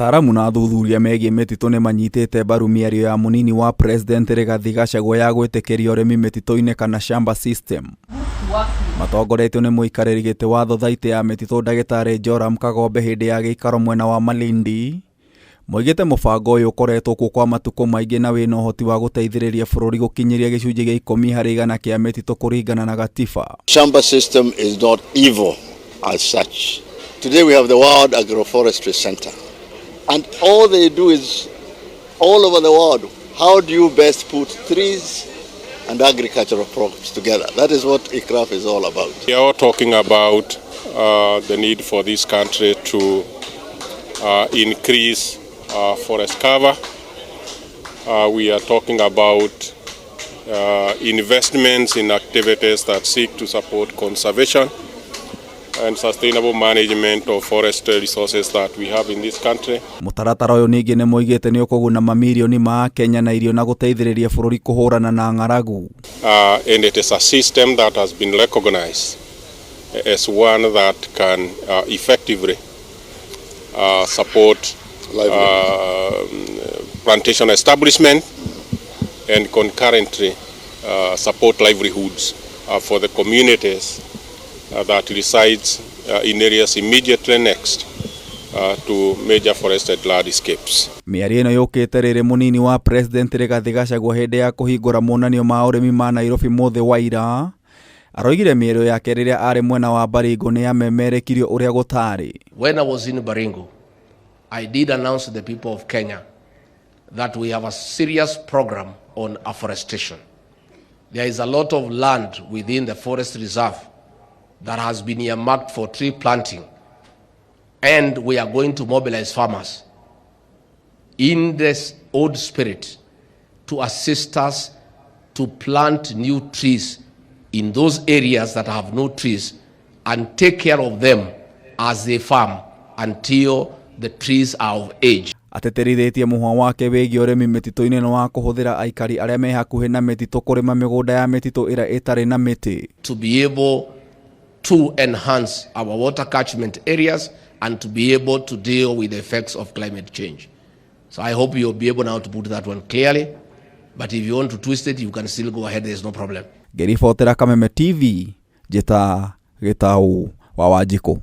Ataramu na athuthuria megie metitu ni manyitite mbaru miario ya Munini wa President Rigathi Gachagua ya gwitikiria urimi mitituini kana shamba system. Matongoretio ni muikariri giti wa thothaiti ya mititu Dagitari Joram Kagombe hindi ya giikaro mwena wa Malindi. Moigite mubango uyu ukoretwo kuo kwa matuko maingi na wina uhoti wa guteithiriria bururi gukinyiria gicunji gia 10 hari igana kia metitu kuringana na gatiba. Shamba system is not evil as such. Today we have the World Agroforestry Center. And all they do is, all over the world, how do you best put trees and agricultural crops together? That is what ICRAF is all about. We are talking about the need for this country to increase forest cover. We are talking about investments in activities that seek to support conservation and sustainable management of forest resources that we have in this country. Mutaratara uyu ningi ni moigite ni ukuguna mamilioni ma Kenya na irio na guteithiriria bururi kuhurana na ng'aragu. And it is a system that has been recognized as one that can effectively support plantation establishment and concurrently support livelihoods for the communities that resides in areas immediately next to major forested landscapes. Miario ino yukite riri Munini wa President Rigathi Gachagua hindi ya kuhingura monanio ma urimi ma Nairobi mothe wa ira. Aroigire miario yake riria ari mwena wa Baringo ni amemerekirio uria gutari. When I was in Baringo, I did announce to the people of Kenya that we have a serious program on afforestation. There is a lot of land within the forest reserve that has been earmarked for tree planting, and we are going to mobilize farmers in this old spirit to assist us to plant new trees in those areas that have no trees and take care of them as they farm until the trees are of age. Ateterithitie muhwa wake wigi urimi mitituini no wa kuhuthira aikari aria me hakuhi na mititu kurima migunda ya mititu ira itari na miti, to be able to enhance our water catchment areas and to be able to deal with the effects of climate change. So I hope you'll be able now to put that one clearly, but if you want to twist it, you can still go ahead, there's no problem. Gerifotera Kameme TV, Jeta Getau wa Wanjiku.